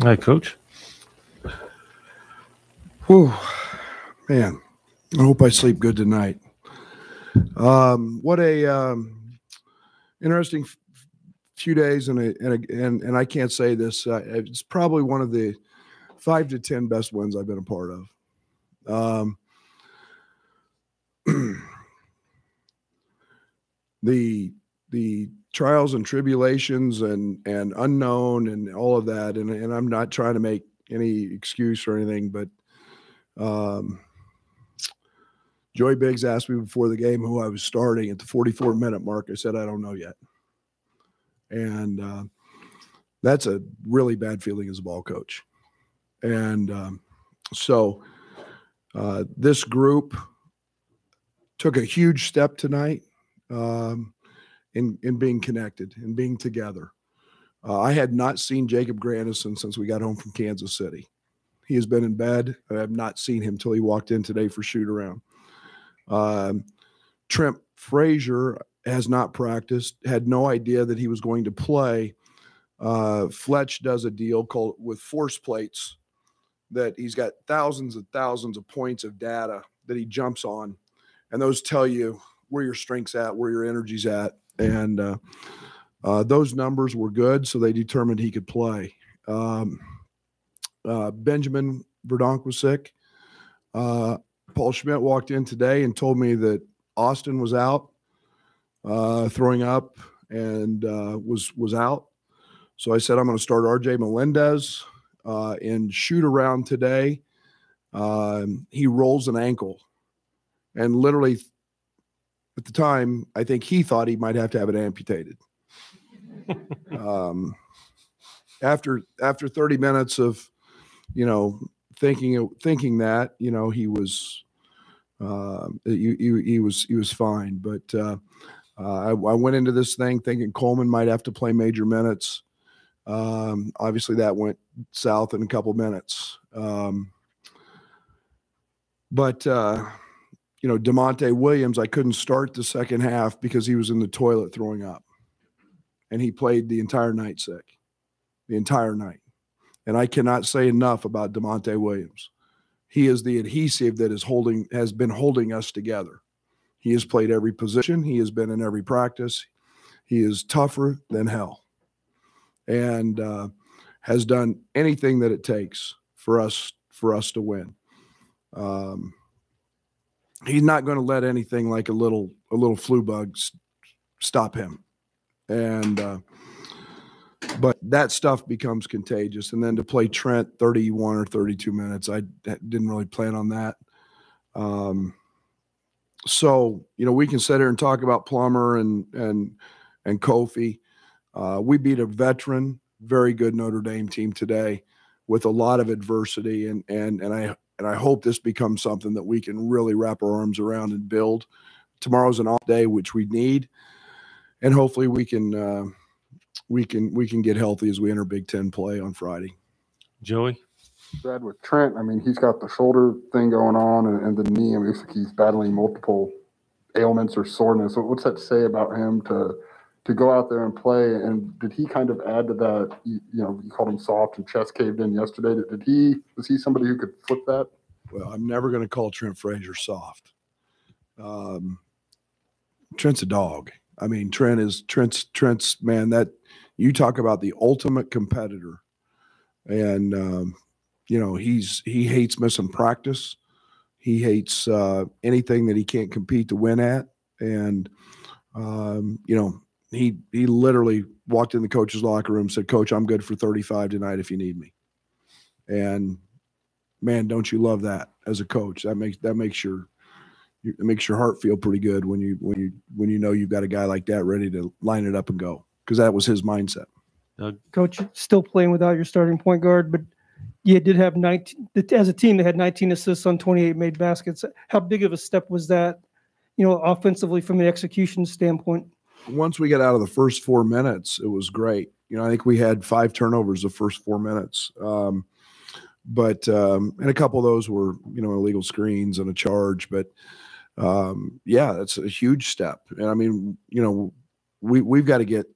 Hi, Coach. Whew, man, I hope I sleep good tonight. What a interesting few days, and I can't say this. It's probably one of the 5 to 10 best wins I've been a part of. The trials and tribulations and unknown and all of that, and I'm not trying to make any excuse or anything, but Joey Biggs asked me before the game who I was starting at the 44-minute mark. I said, I don't know yet. And that's a really bad feeling as a ball coach. And so this group took a huge step tonight in being connected and being together. I had not seen Jacob Grandison since we got home from Kansas City. He has been in bed. I have not seen him till he walked in today for shoot around. Trent Frazier has not practiced, had no idea that he was going to play. Fletch does a deal called with force plates that he's got thousands and thousands of points of data that he jumps on, and those tell you where your strength's at, where your energy's at, and those numbers were good, so they determined he could play. Benjamin Verdonk was sick. Paul Schmidt walked in today and told me that Austin was out, throwing up, and was out. So I said, I'm going to start RJ Melendez in shoot around today. He rolls an ankle, and literally at the time, I think he thought he might have to have it amputated. After 30 minutes of, thinking that, he was he was fine. But I went into this thing thinking Coleman might have to play major minutes. Obviously that went south in a couple minutes. But DeMonte Williams, I couldn't start the second half because he was in the toilet throwing up, and he played the entire night sick, the entire night. And I cannot say enough about DeMonte Williams. He is the adhesive that has been holding us together. He has played every position. He has been in every practice. He is tougher than hell, and has done anything that it takes for us to win. He's not going to let anything like a little flu bug stop him, and but that stuff becomes contagious. And then to play Trent 31 or 32 minutes, I didn't really plan on that. So we can sit here and talk about Plummer and Kofi. We beat a veteran, very good Notre Dame team today with a lot of adversity, and I hope this becomes something that we can really wrap our arms around and build. Tomorrow's an off day, which we need, and hopefully we can get healthy as we enter Big Ten play on Friday. Joey? Brad, with Trent, I mean, he's got the shoulder thing going on and the knee. I mean, it looks like he's battling multiple ailments or soreness. So what's that say about him to go out there and play? And did he kind of add to that? You called him soft and chest caved in yesterday. Was he somebody who could flip that? Well, I'm never going to call Trent Frazier soft. Trent's a dog. I mean, Trent's man, that you talk about the ultimate competitor. And, he hates missing practice. He hates anything that he can't compete to win at. And, he literally walked in the coach's locker room and said, Coach, I'm good for 35 tonight if you need me. And, man, don't you love that as a coach? That makes your heart feel pretty good when you know you've got a guy like that ready to line it up and go, because that was his mindset. Coach, still playing without your starting point guard, but you did have 19 as a team. They had 19 assists on 28 made baskets. How big of a step was that, offensively from the execution standpoint? Once we got out of the first 4 minutes, it was great. I think we had 5 turnovers the first 4 minutes. But and a couple of those were, illegal screens and a charge. But yeah, that's a huge step. And I mean, we've got to get,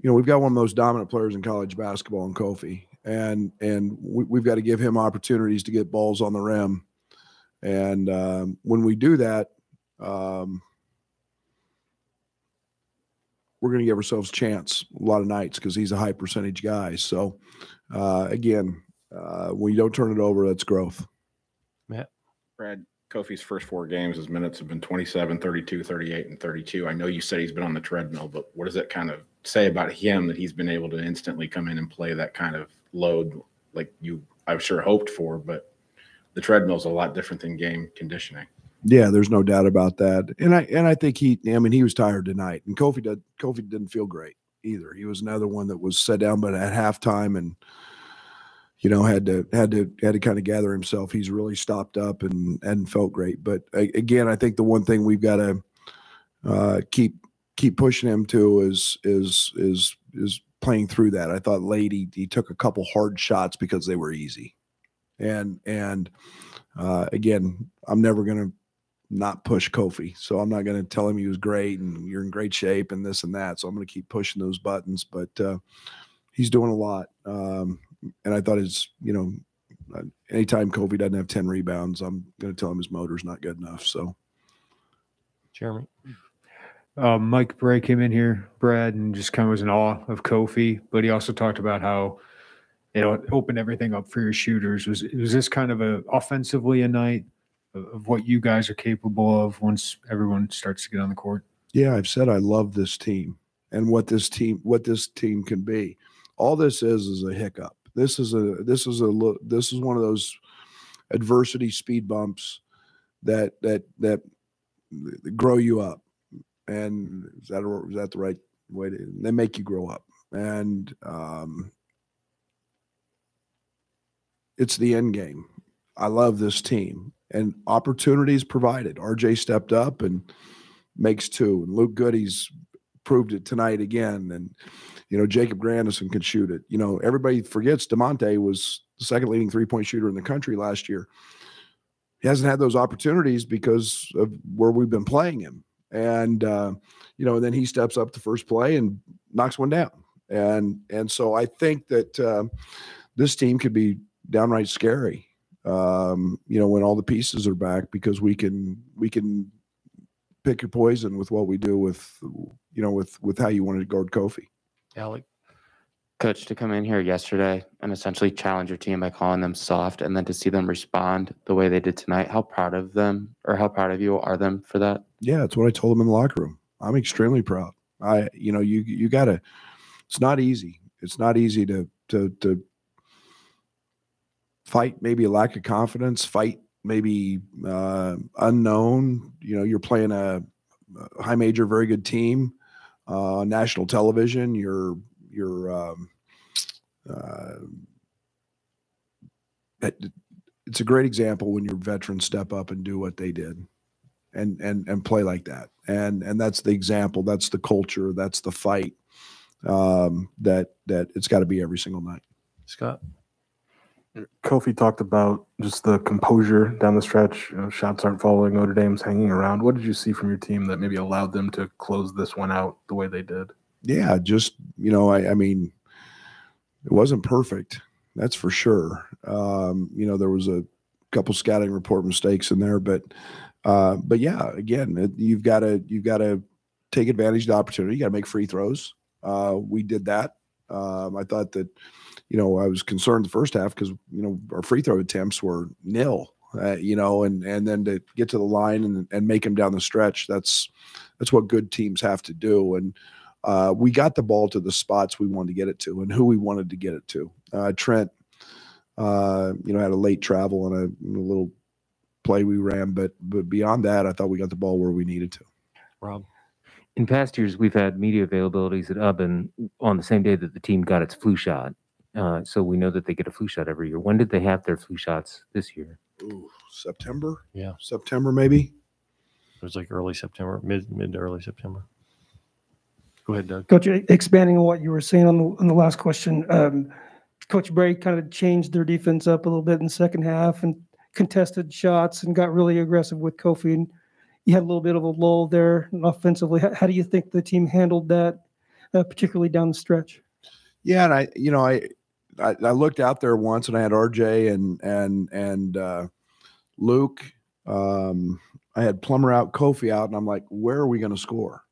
we've got one of the most dominant players in college basketball in Kofi, and we've got to give him opportunities to get balls on the rim. And when we do that, we're going to give ourselves a chance a lot of nights because he's a high percentage guy. So, again, when you don't turn it over, that's growth. Matt? Brad, Kofi's first 4 games, his minutes have been 27, 32, 38, and 32. I know you said he's been on the treadmill, but what does that kind of say about him that he's been able to instantly come in and play that kind of load like you, I'm sure, hoped for? But the treadmill's a lot different than game conditioning. Yeah, there's no doubt about that. And I think he was tired tonight, and Kofi didn't feel great either. He was another one that was set down, but at halftime and had to kind of gather himself. He's really stopped up and felt great. But again, I think the one thing we've got to keep pushing him to is playing through that. I thought late he took a couple hard shots because they were easy, and again, I'm never going to not push Kofi, so I'm not going to tell him he was great and you're in great shape and this and that. So I'm going to keep pushing those buttons, but he's doing a lot. And I thought anytime Kofi doesn't have 10 rebounds, I'm going to tell him his motor's not good enough. So, Jeremy? Mike Bray came in here, Brad, and just kind of was in awe of Kofi, but he also talked about how it opened everything up for your shooters. Was this kind of offensively a night of what you guys are capable of once everyone starts to get on the court? Yeah, I've said I love this team and what this team can be. All this is a hiccup. This is one of those adversity speed bumps that grow you up. And is that the right way to? They make you grow up, and it's the end game. I love this team, and opportunities provided. RJ stepped up and makes 2, and Luke Goody's proved it tonight again, and Jacob Grandison can shoot it. Everybody forgets DeMonte was the second leading 3-point shooter in the country last year. He hasn't had those opportunities because of where we've been playing him. And, then he steps up the first play and knocks one down. And so I think that this team could be downright scary, when all the pieces are back, because we can pick your poison with what we do with how you want to guard Kofi. Alec? Coach, to come in here yesterday and essentially challenge your team by calling them soft, and then to see them respond the way they did tonight, how proud of them, or how proud of you are them for that? Yeah, it's what I told them in the locker room. I'm extremely proud. You gotta, it's not easy. It's not easy to fight maybe a lack of confidence, fight maybe unknown. You're playing a high major, very good team on national television. It's a great example when your veterans step up and do what they did and play like that. And that's the example, that's the culture, that's the fight that it's got to be every single night. Scott? Kofi talked about just the composure down the stretch. Shots aren't falling. Notre Dame's hanging around. What did you see from your team that maybe allowed them to close this one out the way they did? Yeah, just, I mean, it wasn't perfect. That's for sure. There was a couple scouting report mistakes in there, but yeah, again, you've got to take advantage of the opportunity. You got to make free throws. We did that. I thought that, I was concerned the first half because, our free throw attempts were nil, and then to get to the line and make them down the stretch. That's what good teams have to do. And we got the ball to the spots we wanted to get it to and who we wanted to get it to. Trent, had a late travel on a little play we ran, but beyond that, I thought we got the ball where we needed to. Rob? In past years, we've had media availabilities at Ubben on the same day that the team got its flu shot. So we know that they get a flu shot every year. When did they have their flu shots this year? Ooh, September? Yeah. September, maybe? It was like early September, mid to early September. Go ahead, Doug. Coach, expanding on what you were saying on the last question, Coach Bray kind of changed their defense up a little bit in the second half, and contested shots and got really aggressive with Kofi. And you had a little bit of a lull there offensively. How do you think the team handled that, particularly down the stretch? Yeah, and I looked out there once, and I had RJ and Luke. I had Plummer out, Kofi out, and I'm like, where are we going to score?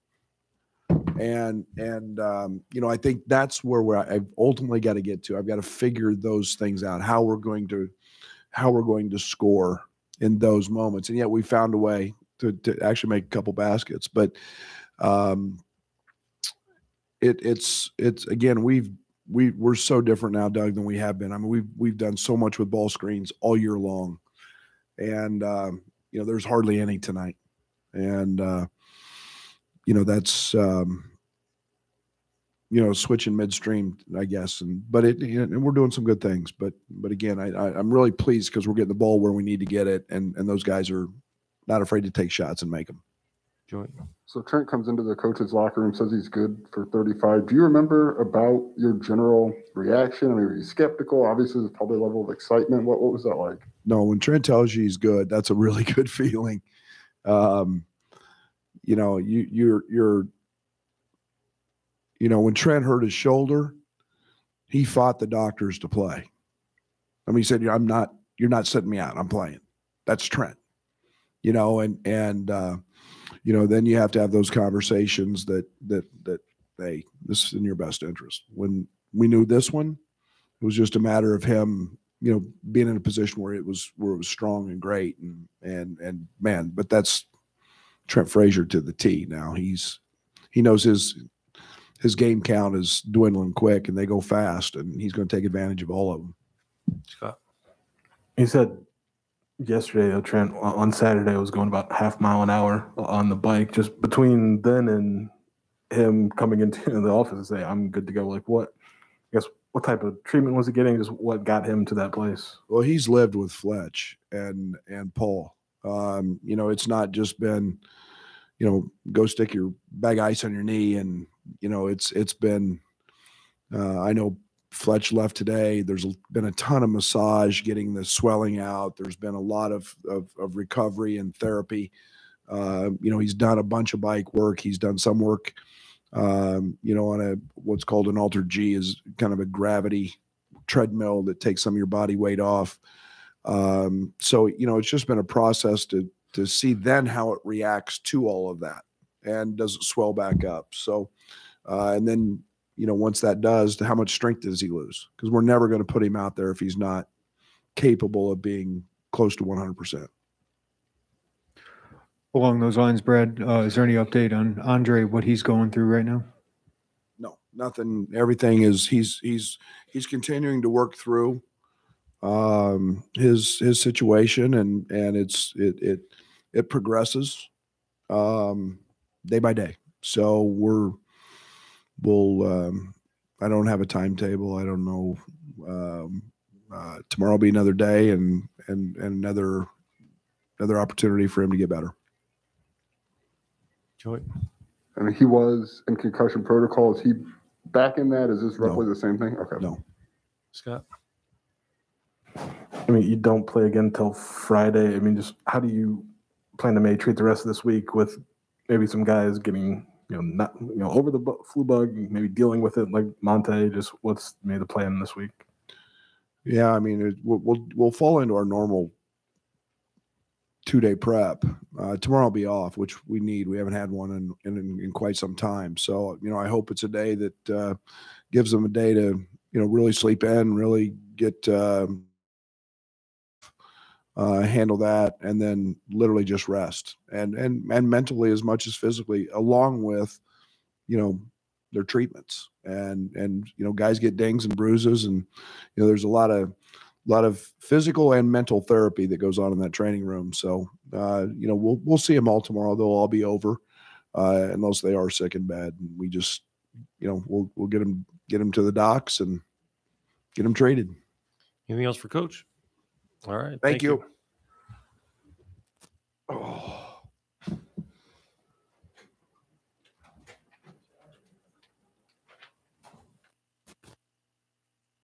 And I think that's where I've ultimately got to get to. I've got to figure those things out, how we're going to score in those moments. And yet we found a way to actually make a couple baskets. But it's again, we're so different now, Doug, than we have been. I mean, we've done so much with ball screens all year long, and there's hardly any tonight. And that's switching midstream, I guess. But we're doing some good things. But again, I'm really pleased because we're getting the ball where we need to get it, and those guys are not afraid to take shots and make them. Joy. So Trent comes into the coach's locker room, says he's good for 35. Do you remember about your general reaction? I mean, were you skeptical? Obviously, there's probably a level of excitement. What was that like? No, when Trent tells you he's good, that's a really good feeling. When Trent hurt his shoulder, he fought the doctors to play. I mean, he said, you're not sitting me out. I'm playing. That's Trent. Then you have to have those conversations that hey, this is in your best interest. When we knew this one, it was just a matter of him, being in a position where it was strong and great and man, but that's Trent Frazier to the T. Now he knows his game count is dwindling quick and they go fast, and he's going to take advantage of all of them. Scott. He said yesterday, Trent, on Saturday, was going about half mile an hour on the bike. Just between then and him coming into the office and say, I'm good to go. Like what type of treatment was he getting? Just what got him to that place? Well, he's lived with Fletch and Paul. It's not just been, go stick your bag of ice on your knee. And, it's been, I know Fletch left today. There's been a ton of massage, getting the swelling out. There's been a lot of recovery and therapy. He's done a bunch of bike work. He's done some work, on what's called an Alter G, is kind of a gravity treadmill that takes some of your body weight off. So it's just been a process to see then how it reacts to all of that, and does it swell back up. So, and then, once that does, how much strength does he lose? Because we're never going to put him out there if he's not capable of being close to 100%. Along those lines, Brad, is there any update on Andre, what he's going through right now? No, nothing. Everything is he's continuing to work through his situation, and it progresses day by day. So we'll I don't have a timetable. I don't know. Tomorrow will be another day and another opportunity for him to get better. Joy. I mean, he was in concussion protocol. Is he back in that? Is this roughly the same thing? Okay. No. Scott. I mean, you don't play again until Friday. I mean, just how do you plan to treat the rest of this week with maybe some guys getting, over the flu bug, maybe dealing with it like Monte? Just what's maybe the plan this week? Yeah, I mean, we'll fall into our normal 2-day prep. Tomorrow will be off, which we need. We haven't had one in quite some time. So, I hope it's a day that gives them a day to, really sleep in, really get handle that, and then literally just rest and mentally as much as physically, along with, their treatments and guys get dings and bruises, and there's a lot of physical and mental therapy that goes on in that training room. So we'll see them all tomorrow. They'll all be over unless they are sick in bed, and we just we'll get them to the docs and get them treated. Anything else for Coach? All right. Thank you.